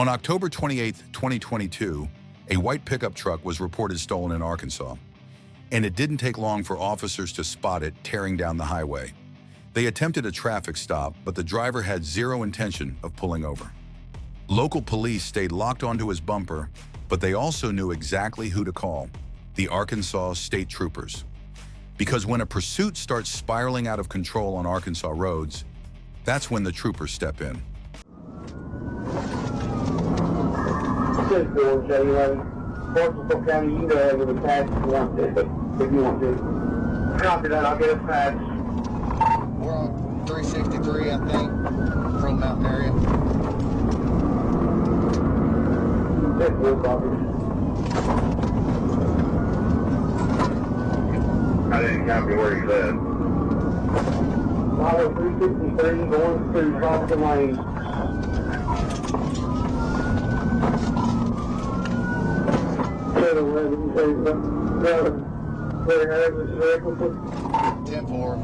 On October 28, 2022, a white pickup truck was reported stolen in Arkansas, and it didn't take long for officers to spot it tearing down the highway. They attempted a traffic stop, but the driver had zero intention of pulling over. Local police stayed locked onto his bumper, but they also knew exactly who to call: the Arkansas State Troopers. Because when a pursuit starts spiraling out of control on Arkansas roads, that's when the troopers step in. Portsmouth County, you go over the patch if you want to. Copy that, I'll get a patch. We're on 363, I think, Pearl Mountain area. I didn't copy where he said. Follow 363 going to Boston Lane. Ten four.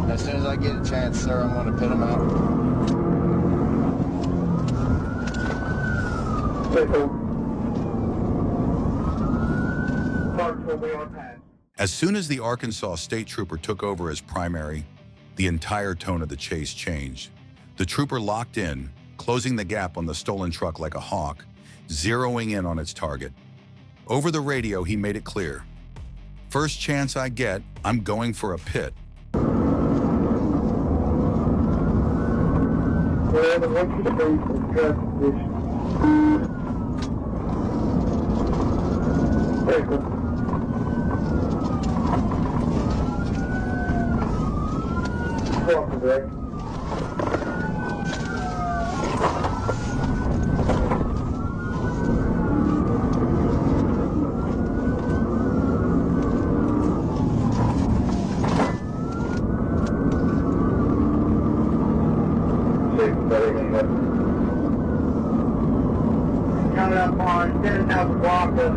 As soon as I get a chance, sir, I'm going to pin them out. As soon as the Arkansas State Trooper took over as primary, the entire tone of the chase changed. The trooper locked in, closing the gap on the stolen truck like a hawk, zeroing in on its target. Over the radio, he made it clear: "First chance I get, I'm going for a pit." Coming up on 7,000 block of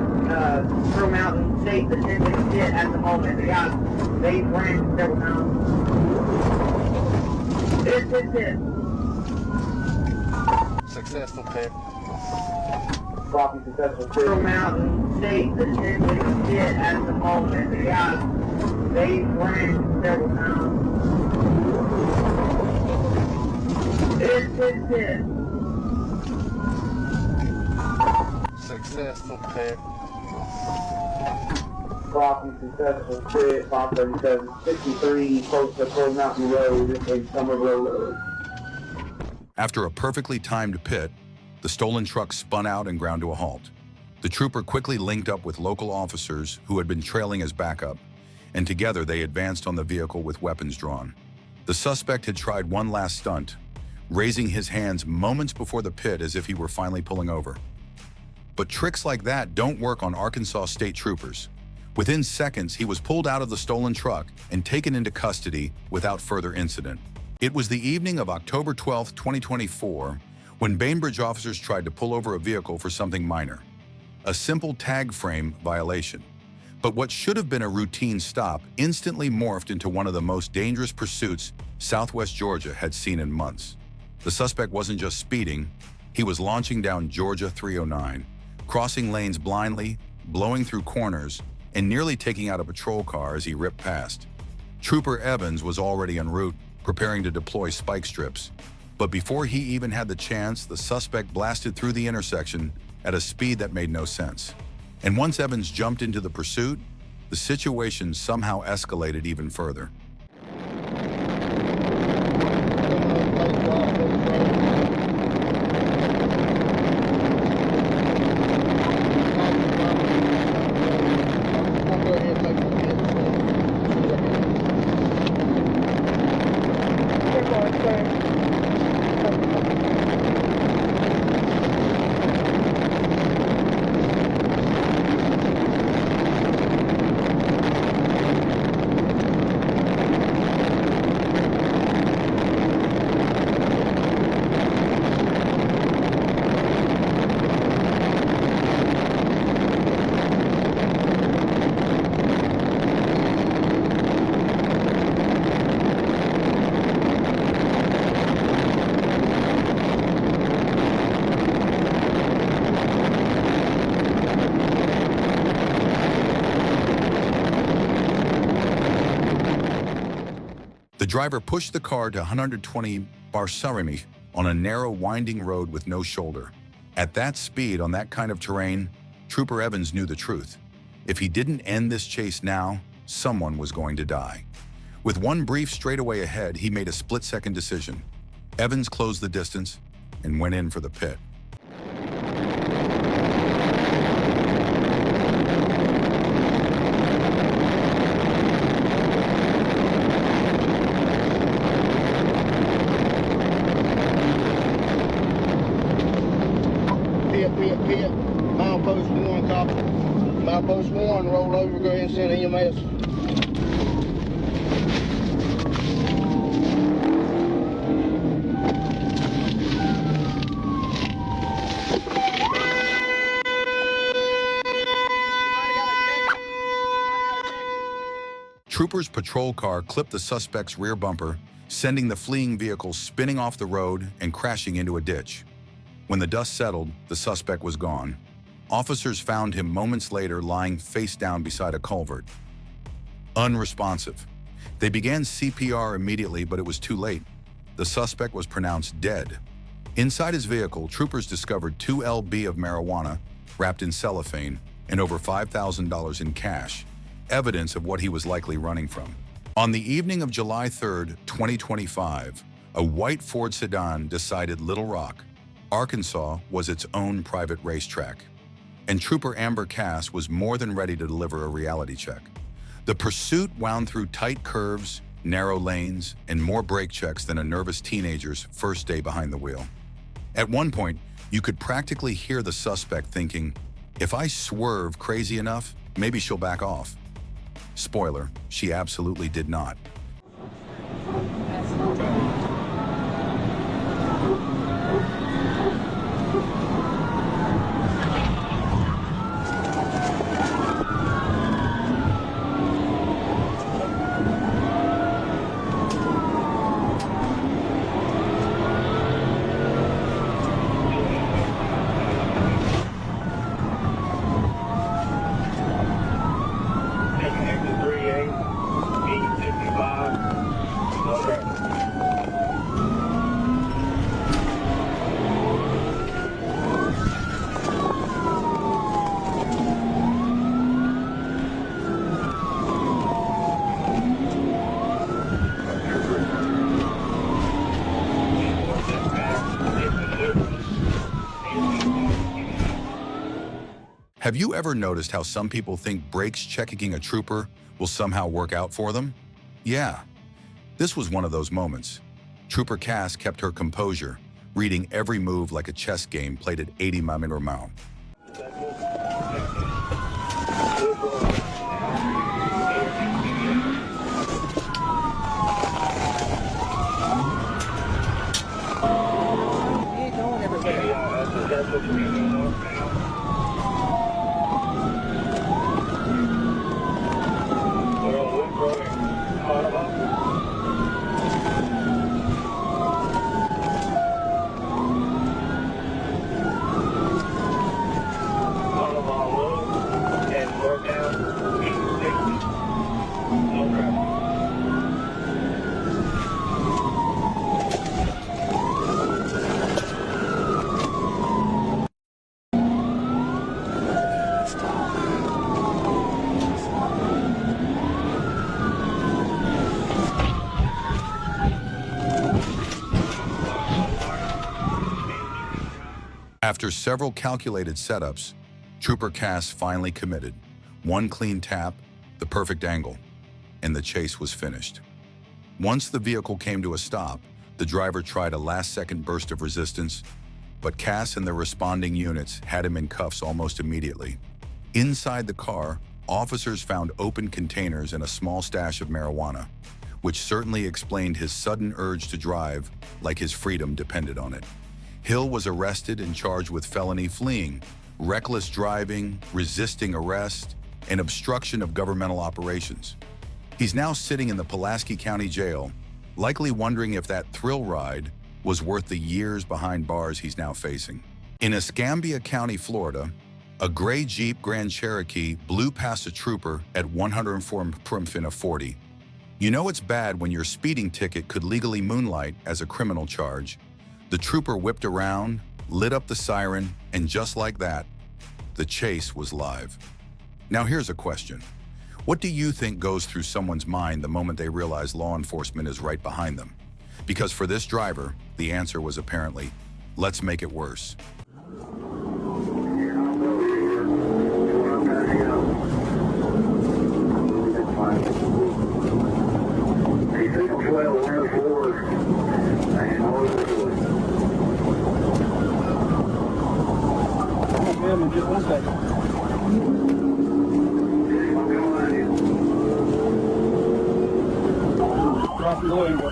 Pearl Mountain State Pacific pit at the moment. They ran several times. It's Successful pit. Copy, successful pit. Pearl Mountain State Pacific pit at the moment. They ran several times. It's Successful pit. Copy, successful pit, 537, 63, close to Pearl Mountain Road, in Somerville Road. After a perfectly timed pit, the stolen truck spun out and ground to a halt. The trooper quickly linked up with local officers who had been trailing as backup, and together they advanced on the vehicle with weapons drawn. The suspect had tried one last stunt, raising his hands moments before the pit as if he were finally pulling over. But tricks like that don't work on Arkansas State Troopers. Within seconds, he was pulled out of the stolen truck and taken into custody without further incident. It was the evening of October 12, 2024, when Bainbridge officers tried to pull over a vehicle for something minor, a simple tag frame violation. But what should have been a routine stop instantly morphed into one of the most dangerous pursuits Southwest Georgia had seen in months. The suspect wasn't just speeding, he was launching down Georgia 309, crossing lanes blindly, blowing through corners, and nearly taking out a patrol car as he ripped past. Trooper Evans was already en route, preparing to deploy spike strips. But before he even had the chance, the suspect blasted through the intersection at a speed that made no sense. And once Evans jumped into the pursuit, the situation somehow escalated even further. driver pushed the car to 120 Barsarimi on a narrow, winding road with no shoulder. At that speed, on that kind of terrain, Trooper Evans knew the truth. If he didn't end this chase now, someone was going to die. With one brief straightaway ahead, he made a split-second decision. Evans closed the distance and went in for the pit. Pit. Milepost 1, copy. Milepost 1, roll over, go ahead and send EMS. Troopers' patrol car clipped the suspect's rear bumper, sending the fleeing vehicle spinning off the road and crashing into a ditch. When the dust settled, the suspect was gone. Officers found him moments later lying face down beside a culvert. Unresponsive. They began CPR immediately, but it was too late. The suspect was pronounced dead. Inside his vehicle, troopers discovered 2 lb of marijuana wrapped in cellophane and over $5,000 in cash, evidence of what he was likely running from. On the evening of July 3, 2025, a white Ford sedan decided Little Rock, Arkansas was its own private racetrack, and Trooper Amber Cass was more than ready to deliver a reality check. The pursuit wound through tight curves, narrow lanes, and more brake checks than a nervous teenager's first day behind the wheel. At one point, you could practically hear the suspect thinking, "If I swerve crazy enough, maybe she'll back off." Spoiler, she absolutely did not. Have you ever noticed how some people think brakes checking a trooper will somehow work out for them? Yeah, this was one of those moments. Trooper Cass kept her composure, reading every move like a chess game played at 80 mph. After several calculated setups, Trooper Cass finally committed. One clean tap, the perfect angle, and the chase was finished. Once the vehicle came to a stop, the driver tried a last-second burst of resistance, but Cass and the responding units had him in cuffs almost immediately. Inside the car, officers found open containers and a small stash of marijuana, which certainly explained his sudden urge to drive like his freedom depended on it. Hill was arrested and charged with felony fleeing, reckless driving, resisting arrest, and obstruction of governmental operations. He's now sitting in the Pulaski County Jail, likely wondering if that thrill ride was worth the years behind bars he's now facing. In Escambia County, Florida, a gray Jeep Grand Cherokee blew past a trooper at 104 mph in a 40. You know it's bad when your speeding ticket could legally moonlight as a criminal charge. The trooper whipped around, lit up the siren, and just like that, the chase was live. Now here's a question. What do you think goes through someone's mind the moment they realize law enforcement is right behind them? Because for this driver, the answer was apparently, let's make it worse. Just 1 second. Drop the angle.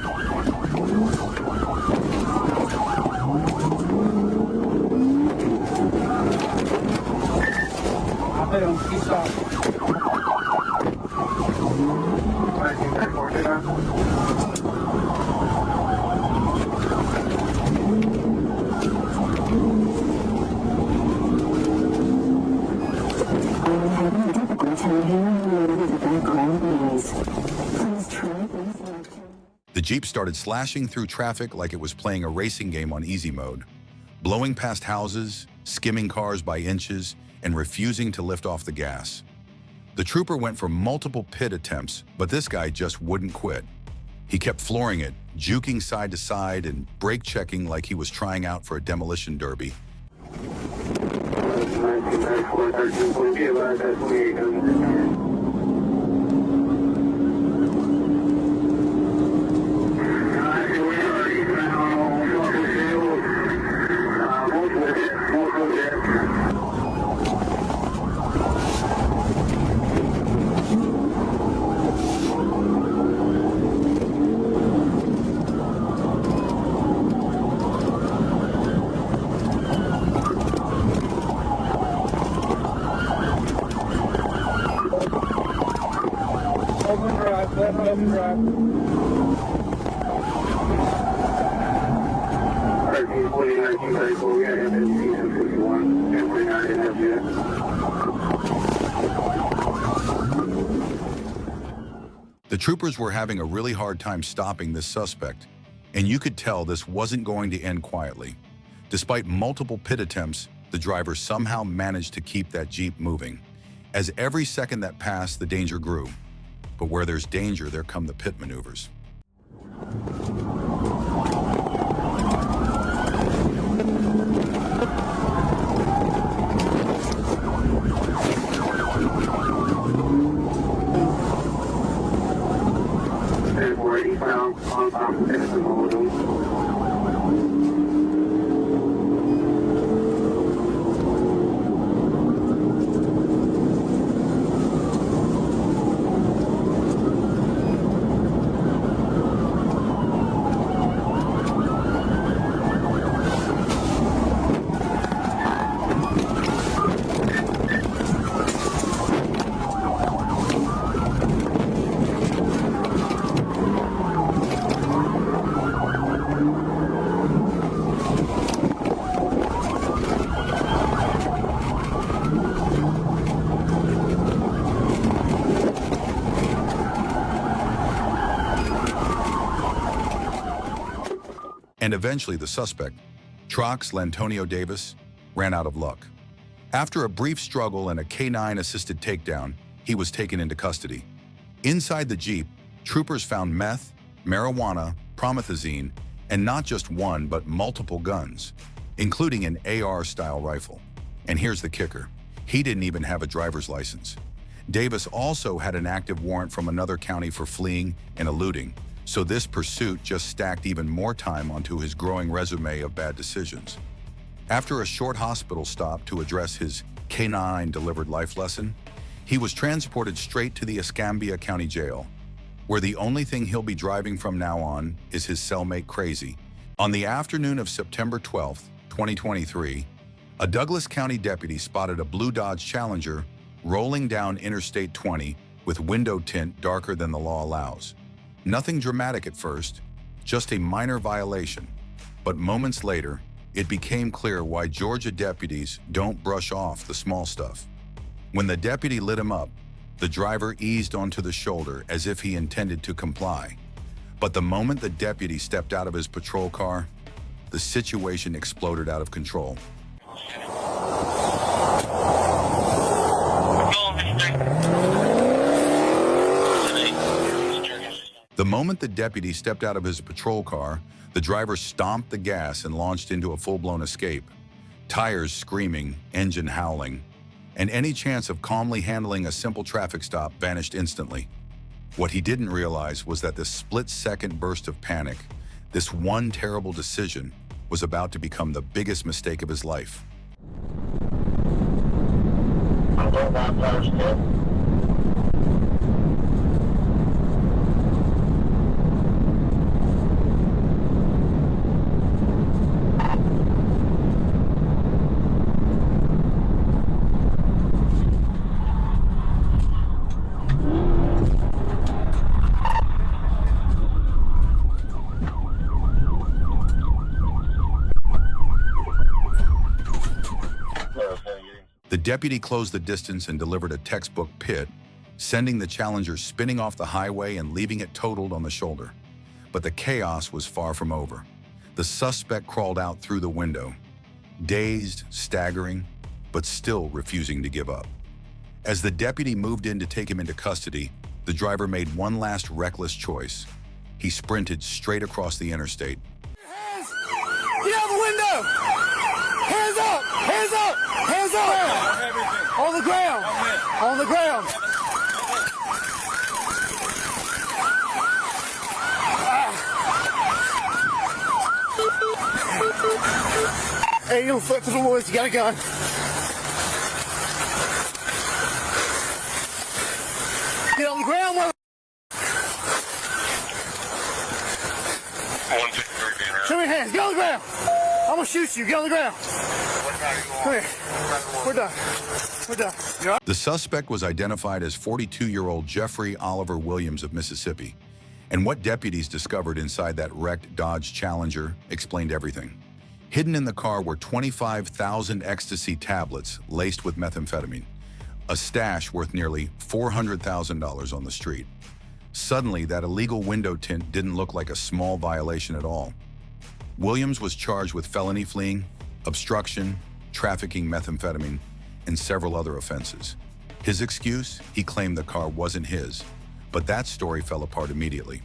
I bet him. He stopped. The Jeep started slashing through traffic like it was playing a racing game on easy mode, blowing past houses, skimming cars by inches, and refusing to lift off the gas. The trooper went for multiple pit attempts, but this guy just wouldn't quit. He kept flooring it, juking side to side and brake checking like he was trying out for a demolition derby. Open drive. 1340, 1934, we got MSC 251, 1049 The troopers were having a really hard time stopping this suspect, and you could tell this wasn't going to end quietly. Despite multiple pit attempts, the driver somehow managed to keep that Jeep moving. As every second that passed, the danger grew. But where there's danger, there come the pit maneuvers. And eventually the suspect, Trox Lantonio Davis, ran out of luck. After a brief struggle and a K9-assisted takedown, he was taken into custody. Inside the Jeep, troopers found meth, marijuana, promethazine, and not just one but multiple guns, including an AR-style rifle. And here's the kicker. He didn't even have a driver's license. Davis also had an active warrant from another county for fleeing and eluding, so this pursuit just stacked even more time onto his growing resume of bad decisions. After a short hospital stop to address his K9-delivered life lesson, he was transported straight to the Escambia County Jail, where the only thing he'll be driving from now on is his cellmate Crazy. On the afternoon of September 12, 2023, a Douglas County deputy spotted a blue Dodge Challenger rolling down Interstate 20 with window tint darker than the law allows. Nothing dramatic at first, just a minor violation. But moments later, it became clear why Georgia deputies don't brush off the small stuff. When the deputy lit him up, The driver eased onto the shoulder as if he intended to comply. But the moment the deputy stepped out of his patrol car, the situation exploded out of control. The moment the deputy stepped out of his patrol car, the driver stomped the gas and launched into a full-blown escape. Tires screaming, engine howling, and any chance of calmly handling a simple traffic stop vanished instantly. What he didn't realize was that this split-second burst of panic, this one terrible decision, was about to become the biggest mistake of his life. The deputy closed the distance and delivered a textbook pit, sending the Challenger spinning off the highway and leaving it totaled on the shoulder. But the chaos was far from over. The suspect crawled out through the window, dazed, staggering, but still refusing to give up. As the deputy moved in to take him into custody, the driver made one last reckless choice. He sprinted straight across the interstate. Hands! Get out the window! Hands up! Hands up! Hands up! On the ground! On the ground! Hey, you don't flip to the woods, you got a gun. Get on the ground, mother. Show me your hands, get on the ground. I'm gonna shoot you, get on the ground. Come here. We're done. We're done. The suspect was identified as 42-year-old Jeffrey Oliver Williams of Mississippi, and what deputies discovered inside that wrecked Dodge Challenger explained everything. Hidden in the car were 25,000 ecstasy tablets laced with methamphetamine, a stash worth nearly $400,000 on the street. Suddenly, that illegal window tint didn't look like a small violation at all. Williams was charged with felony fleeing, obstruction, trafficking methamphetamine, and several other offenses. His excuse? He claimed the car wasn't his, but that story fell apart immediately.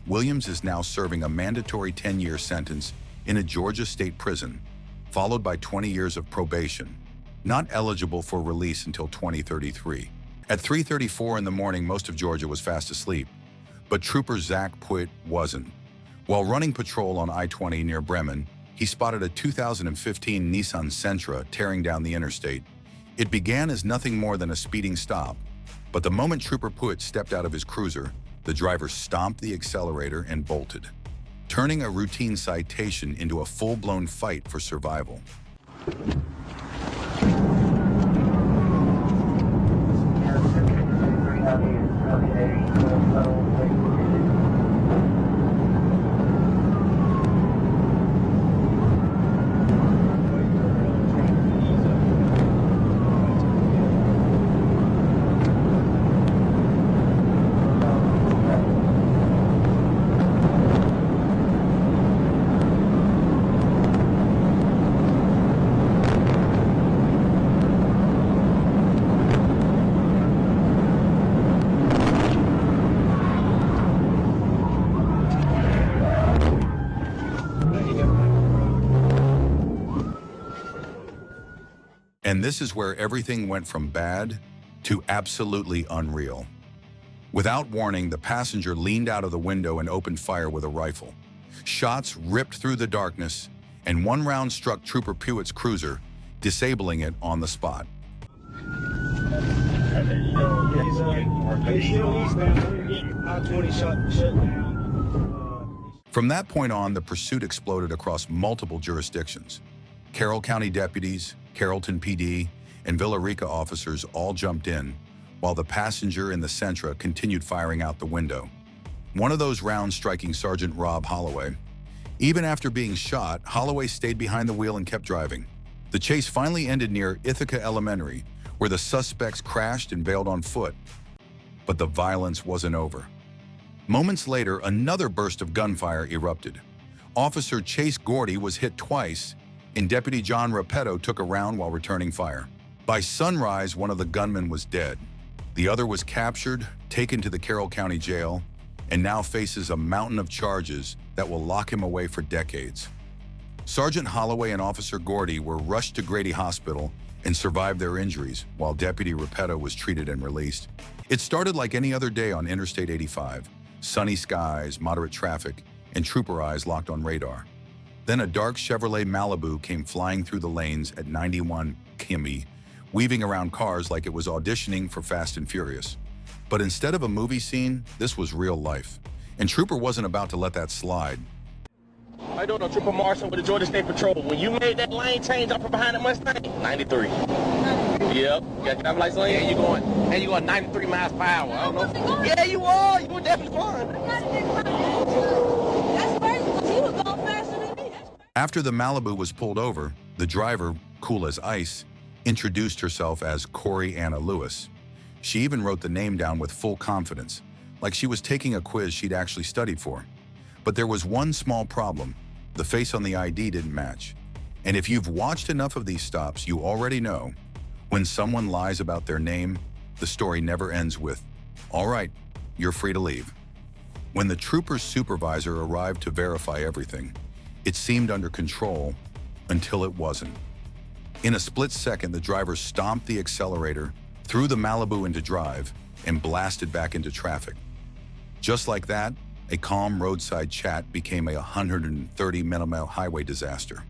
Williams is now serving a mandatory 10-year sentence in a Georgia state prison, followed by 20 years of probation, not eligible for release until 2033. At 3:34 in the morning, most of Georgia was fast asleep, but Trooper Zach Puitt wasn't. While running patrol on I-20 near Bremen, he spotted a 2015 Nissan Sentra tearing down the interstate. It began as nothing more than a speeding stop, but the moment Trooper Puitt stepped out of his cruiser, the driver stomped the accelerator and bolted, turning a routine citation into a full-blown fight for survival. And this is where everything went from bad to absolutely unreal. Without warning, the passenger leaned out of the window and opened fire with a rifle. Shots ripped through the darkness, and one round struck Trooper Puitt's cruiser, disabling it on the spot. From that point on, the pursuit exploded across multiple jurisdictions. Carroll County deputies, Carrollton PD, and Villa Rica officers all jumped in, while the passenger in the Sentra continued firing out the window. One of those rounds striking Sergeant Rob Holloway. Even after being shot, Holloway stayed behind the wheel and kept driving. The chase finally ended near Ithaca Elementary, where the suspects crashed and bailed on foot. But the violence wasn't over. Moments later, another burst of gunfire erupted. Officer Chase Gordy was hit twice, and Deputy John Repetto took a round while returning fire. By sunrise, one of the gunmen was dead. The other was captured, taken to the Carroll County Jail, and now faces a mountain of charges that will lock him away for decades. Sergeant Holloway and Officer Gordy were rushed to Grady Hospital and survived their injuries, while Deputy Repetto was treated and released. It started like any other day on Interstate 85. Sunny skies, moderate traffic, and trooper eyes locked on radar. Then a dark Chevrolet Malibu came flying through the lanes at 91 km, weaving around cars like it was auditioning for Fast and Furious. But instead of a movie scene, this was real life. And Trooper wasn't about to let that slide. How you doing? I'm Trooper Marshall with the Georgia State Patrol. When you made that lane change up from behind that Mustang? 93. Yep. You got your driver's license on you? And you going 93 miles per hour. I don't know. Yeah, you are. You were definitely flying. That's crazy because he was going faster than me. After the Malibu was pulled over, the driver, cool as ice, introduced herself as Corey Anna Lewis. She even wrote the name down with full confidence, like she was taking a quiz she'd actually studied for. But there was one small problem. The face on the ID didn't match. And if you've watched enough of these stops, you already know, when someone lies about their name, the story never ends with, "All right, you're free to leave." When the trooper's supervisor arrived to verify everything, it seemed under control until it wasn't. In a split second, the driver stomped the accelerator, threw the Malibu into drive, and blasted back into traffic. Just like that, a calm roadside chat became a 130-mile highway disaster.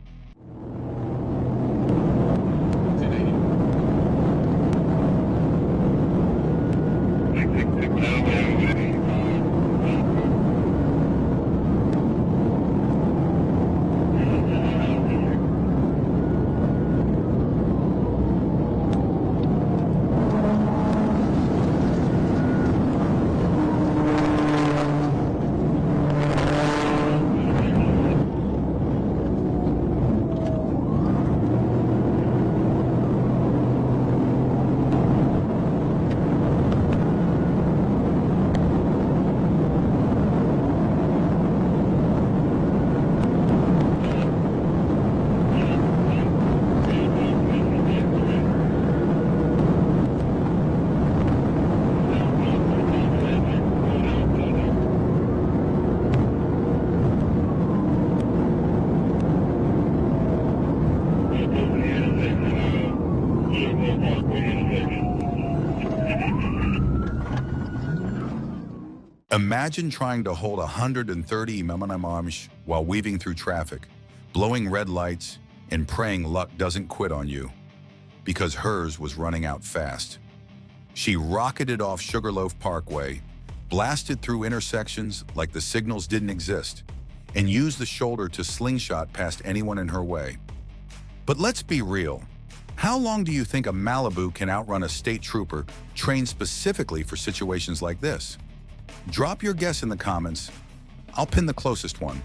Imagine trying to hold 130 mph while weaving through traffic, blowing red lights, and praying luck doesn't quit on you, because hers was running out fast. She rocketed off Sugarloaf Parkway, blasted through intersections like the signals didn't exist, and used the shoulder to slingshot past anyone in her way. But let's be real. How long do you think a Malibu can outrun a state trooper trained specifically for situations like this? Drop your guess in the comments. I'll pin the closest one.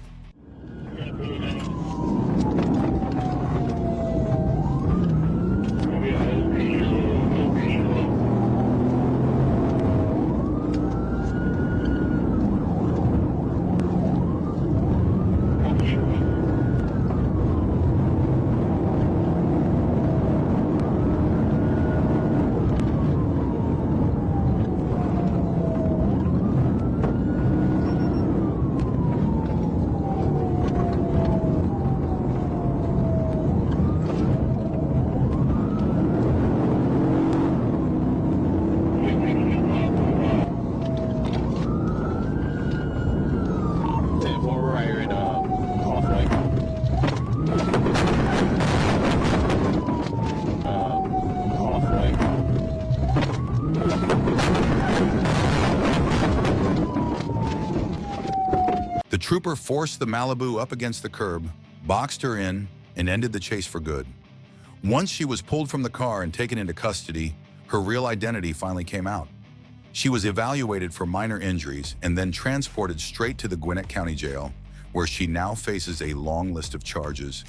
The trooper forced the Malibu up against the curb, boxed her in, and ended the chase for good. Once she was pulled from the car and taken into custody, her real identity finally came out. She was evaluated for minor injuries and then transported straight to the Gwinnett County Jail, where she now faces a long list of charges,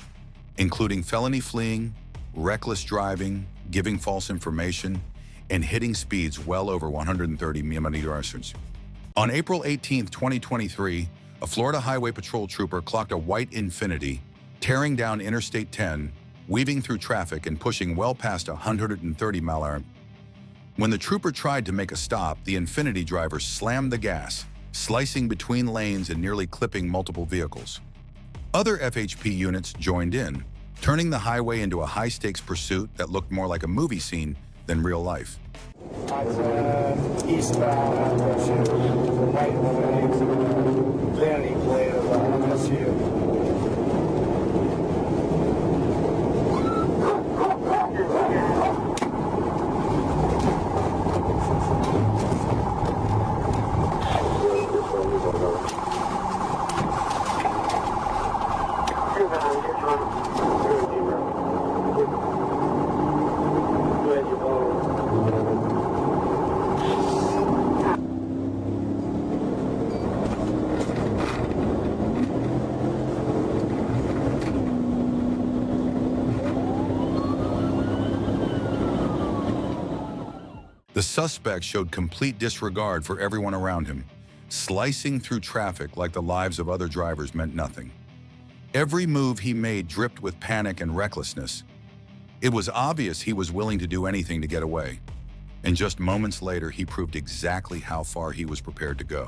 including felony fleeing, reckless driving, giving false information, and hitting speeds well over 130 mph. On April 18, 2023, a Florida Highway Patrol trooper clocked a white Infiniti, tearing down Interstate 10, weaving through traffic and pushing well past 130 mph. When the trooper tried to make a stop, the Infiniti driver slammed the gas, slicing between lanes and nearly clipping multiple vehicles. Other FHP units joined in, turning the highway into a high-stakes pursuit that looked more like a movie scene than real life. Eastbound on Pursuit, white flags, plenty plate of Pursuit. The suspect showed complete disregard for everyone around him, slicing through traffic like the lives of other drivers meant nothing. Every move he made dripped with panic and recklessness. It was obvious he was willing to do anything to get away. And just moments later, he proved exactly how far he was prepared to go.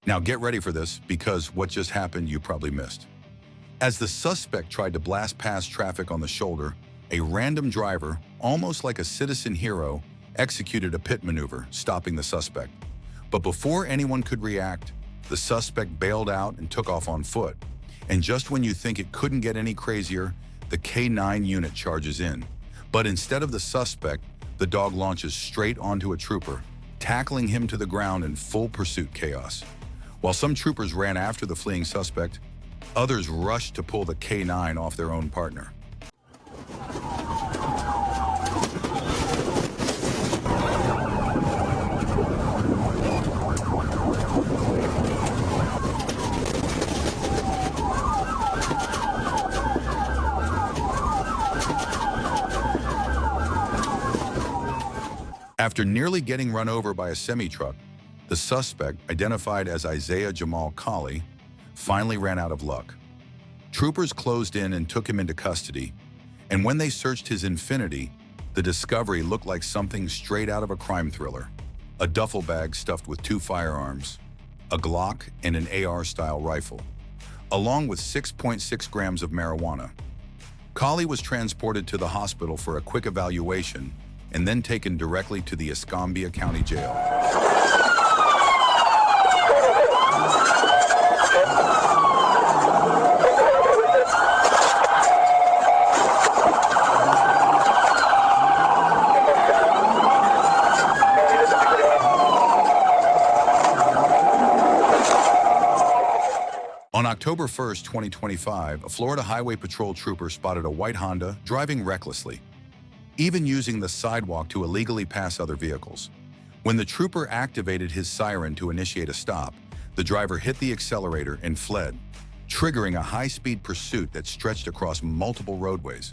Now get ready for this, because what just happened you probably missed. As the suspect tried to blast past traffic on the shoulder, a random driver, almost like a citizen hero, executed a pit maneuver, stopping the suspect. But before anyone could react, the suspect bailed out and took off on foot. And just when you think it couldn't get any crazier, the K9 unit charges in. But instead of the suspect, the dog launches straight onto a trooper, tackling him to the ground in full pursuit chaos. While some troopers ran after the fleeing suspect, others rushed to pull the K9 off their own partner. After nearly getting run over by a semi-truck, the suspect, identified as Isaiah Jamal Colley, finally ran out of luck. Troopers closed in and took him into custody, and when they searched his Infiniti, the discovery looked like something straight out of a crime thriller. A duffel bag stuffed with 2 firearms, a Glock and an AR-style rifle, along with 6.6 grams of marijuana. Colley was transported to the hospital for a quick evaluation and then taken directly to the Escambia County Jail. On October 1st, 2025, a Florida Highway Patrol trooper spotted a white Honda driving recklessly, even using the sidewalk to illegally pass other vehicles. When the trooper activated his siren to initiate a stop, the driver hit the accelerator and fled, triggering a high-speed pursuit that stretched across multiple roadways.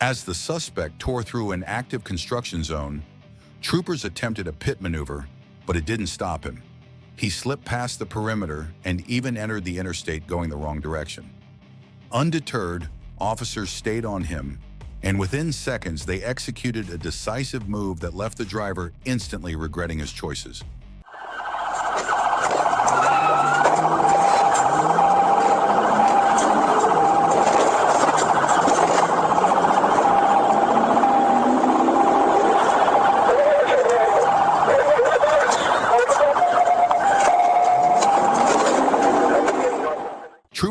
As the suspect tore through an active construction zone, troopers attempted a pit maneuver, but it didn't stop him. He slipped past the perimeter and even entered the interstate going the wrong direction. Undeterred, officers stayed on him, and within seconds they executed a decisive move that left the driver instantly regretting his choices.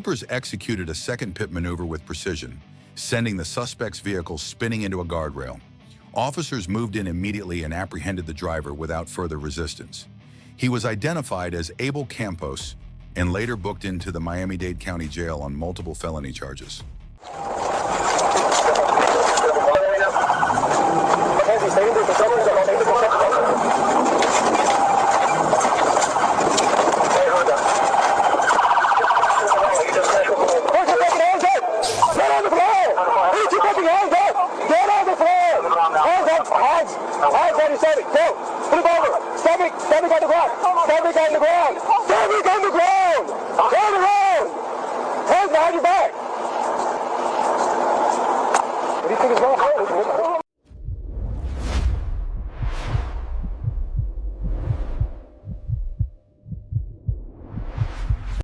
troopers executed a second pit maneuver with precision, sending the suspect's vehicle spinning into a guardrail. Officers moved in immediately and apprehended the driver without further resistance. He was identified as Abel Campos and later booked into the Miami-Dade County Jail on multiple felony charges. Stomach on the ground! Stomach on the ground! Stomach on the ground! Turn around! Hands behind your back! What do you think is wrong?